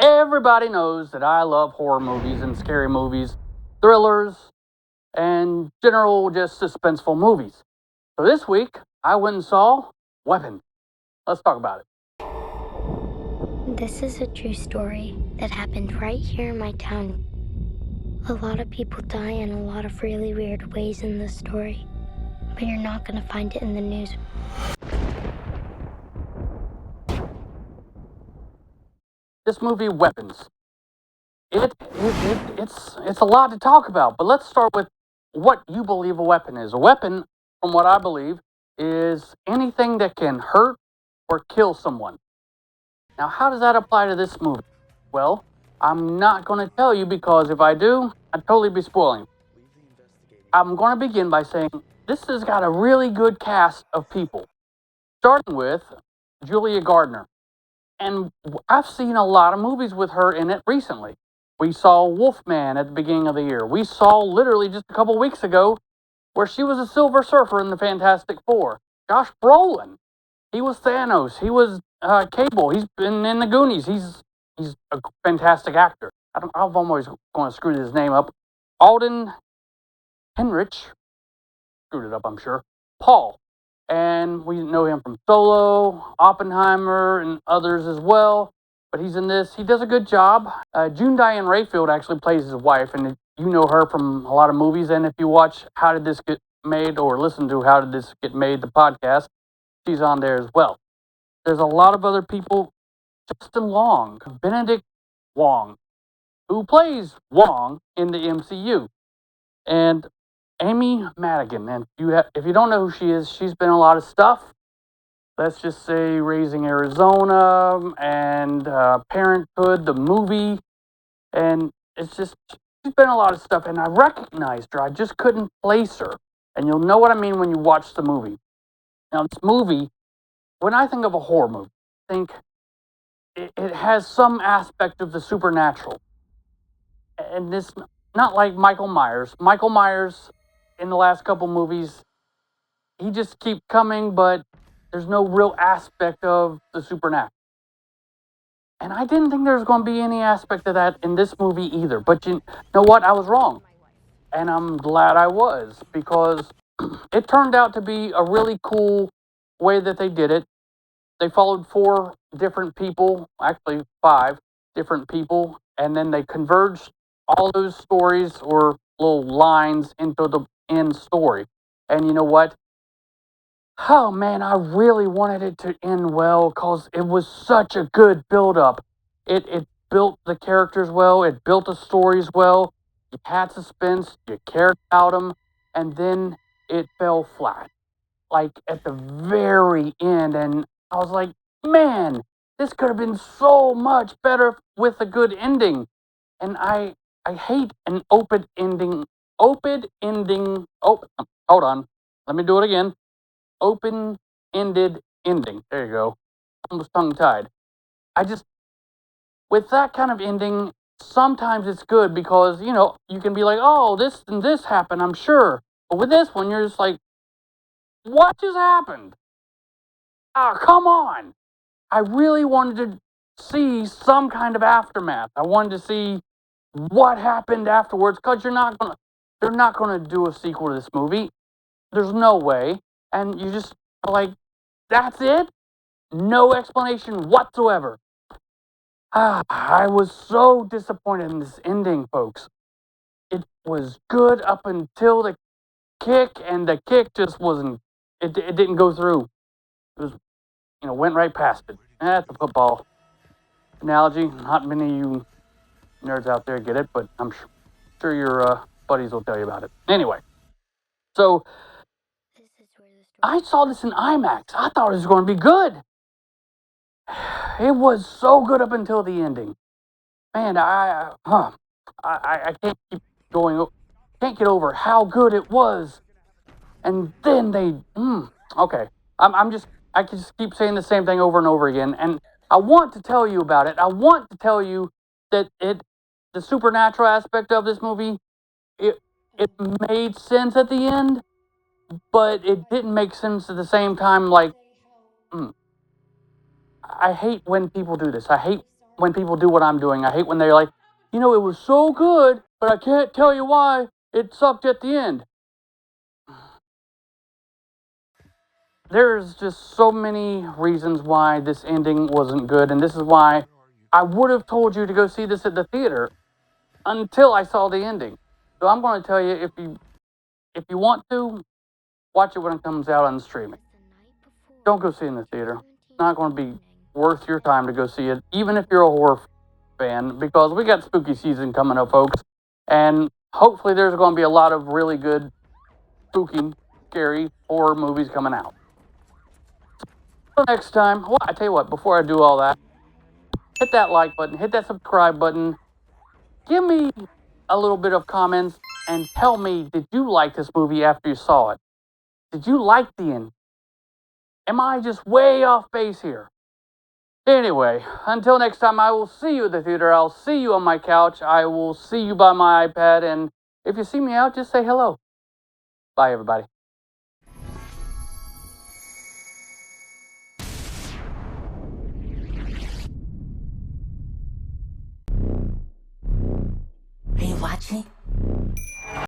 Everybody knows that I love horror movies and scary movies, thrillers, and general just suspenseful movies. So this week, I went and saw Weapon. Let's talk about it. This is a true story that happened right here in my town. A lot of people die in a lot of really weird ways in this story, but you're not going to find it in the news. This movie, Weapons. It's a lot to talk about, but let's start with what you believe a weapon is. A weapon, from what I believe, is anything that can hurt or kill someone. Now, how does that apply to this movie? Well, I'm not going to tell you because if I do, I'd totally be spoiling. I'm going to begin by saying this has got a really good cast of people, starting with Julia Gardner. And I've seen a lot of movies with her in it recently. We saw Wolfman at the beginning of the year. We saw literally just a couple weeks ago where she was a Silver Surfer in the Fantastic Four. Josh Brolin, he was Thanos. He was Cable. He's been in the Goonies. He's a fantastic actor. I'm always going to screw his name up. Alden Henrich, screwed it up, I'm sure. Paul, and we know him from Solo, Oppenheimer, and others as well. But he's in this. He does a good job. June Diane Raphael actually plays his wife, and you know her from a lot of movies. And if you watch How Did This Get Made or listen to How Did This Get Made, the podcast, she's on there as well. There's a lot of other people. Justin Long, Benedict Wong, who plays Wong in the MCU, and Amy Madigan. And if you don't know who she is, she's been in a lot of stuff. Let's just say Raising Arizona and Parenthood, the movie. And it's just, she's been in a lot of stuff. And I recognized her. I just couldn't place her. And you'll know what I mean when you watch the movie. Now, this movie, when I think of a horror movie, I think it has some aspect of the supernatural. And this, not like Michael Myers. Michael Myers, in the last couple movies, he just keeps coming, but there's no real aspect of the supernatural. And I didn't think there was going to be any aspect of that in this movie either. But you know what? I was wrong. And I'm glad I was, because it turned out to be a really cool way that they did it. They followed 4 different people, actually 5 different people, and then they converged all those stories or little lines into the end story. And you know what? Oh man, I really wanted it to end well because it was such a good build-up. It built the characters well, it built the stories well, you had suspense, you cared about them, and then it fell flat. Like at the very end, and I was like, man, this could have been so much better with a good ending. And I hate an open ending. Open ending. Oh, hold on. Let me do it again. Open-ended ending. There you go. Almost tongue-tied. I just, with that kind of ending, sometimes it's good because, you know, you can be like, oh, this and this happened, I'm sure. But with this one, you're just like, what just happened? Ah, come on. I really wanted to see some kind of aftermath. I wanted to see what happened afterwards because they're not gonna do a sequel to this movie. There's no way. And you just are like, that's it? No explanation whatsoever. I was so disappointed in this ending, folks. It was good up until the kick, and the kick just wasn't. It didn't go through. It was, went right past it. That's a football analogy. Not many of you nerds out there get it, but I'm sure your buddies will tell you about it. Anyway, so I saw this in IMAX. I thought it was going to be good. It was so good up until the ending. Man, I can't keep going. Can't get over how good it was. And then okay. I can just keep saying the same thing over and over again. And I want to tell you about it. I want to tell you that the supernatural aspect of this movie, it made sense at the end, but it didn't make sense at the same time. Like, I hate when people do this. I hate when people do what I'm doing. I hate when they're like, it was so good, but I can't tell you why it sucked at the end. There's just so many reasons why this ending wasn't good, and this is why I would have told you to go see this at the theater until I saw the ending. So I'm going to tell you, if you want to, watch it when it comes out on streaming. Don't go see it in the theater. It's not going to be worth your time to go see it, even if you're a horror fan, because we got spooky season coming up, folks. And hopefully there's going to be a lot of really good, spooky, scary horror movies coming out. So next time, well, I tell you what, before I do all that, hit that like button, hit that subscribe button, give me a little bit of comments, and tell me, did you like this movie after you saw it? Did you like the end? Am I just way off base here? Anyway, until next time, I will see you at the theater. I'll see you on my couch. I will see you by my iPad. And if you see me out, just say hello. Bye, everybody. Are you watching?